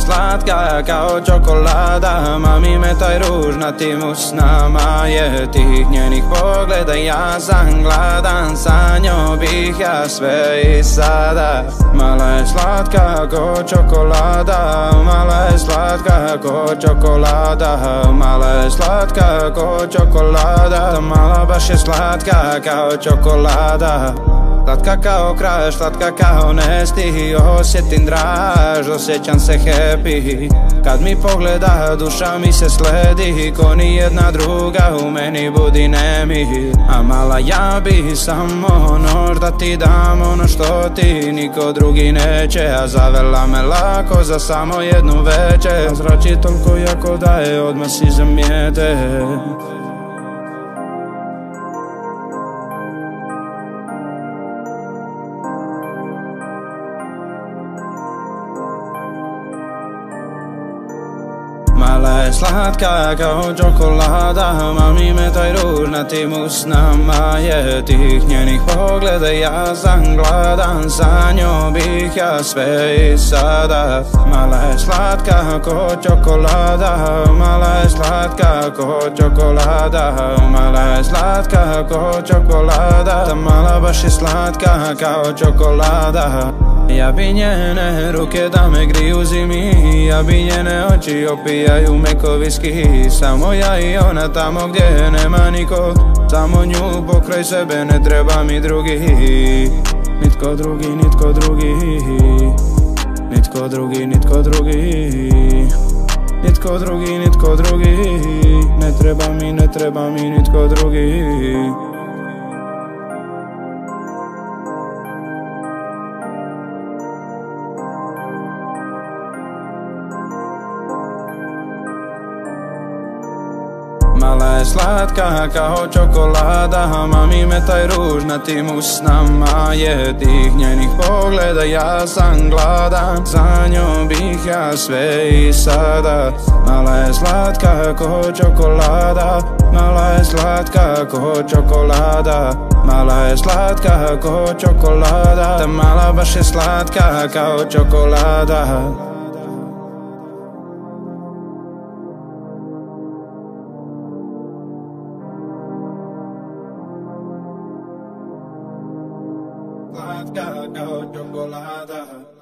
slatka kao čokolada. Mami me taj ružnatim usnama je tih njenih pogleda. Ja sam gladan, sa njom bih ja sve i sada. Mala je slatka ko čokolada, mala je slatka ko čokolada, mala je slatka ko čokolada, mala baš je slatka kao čokolada. Slatka kao kraš, slatka kao nesti, osjetim draž, osjećam se happy. Kad mi pogleda, duša mi se sledi, ko ni jedna druga u meni budi nemir. A mala, ja bi samo nož da ti dam ono što ti niko drugi neće. A zavela me lako za samo jednu večer, a zrači toliko jako da je odmah si zamijete. Mala je slatka kao čokolada, mami me taj ružnatim usnama je tih njenih pogleda. Ja sam gladan, sa njom bih ja sve i sada. Mala je slatka ko čokolada, mala je slatka ko čokolada, mala je slatka ko čokolada, mala baš je slatka kao čokolada. Ja bi njene ruke da me griju zimi, ja bi njene oči opijaju meko viski. Samo ja i ona tamo gdje nema niko, samo nju pokraj sebe, ne treba mi drugi. Nitko drugi, nitko drugi, nitko drugi, nitko drugi, nitko drugi, nitko drugi, ne treba mi, ne treba mi nitko drugi. Mala je slatka kao čokolada, mami me taj ružnatim usnama je tih njenih pogleda. Ja sam gladan, za njom bih ja sve i sada. Mala je slatka ko čokolada, mala je slatka ko čokolada, mala je slatka ko čokolada, ta mala baš je slatka kao čokolada. Slatka kao čokolada.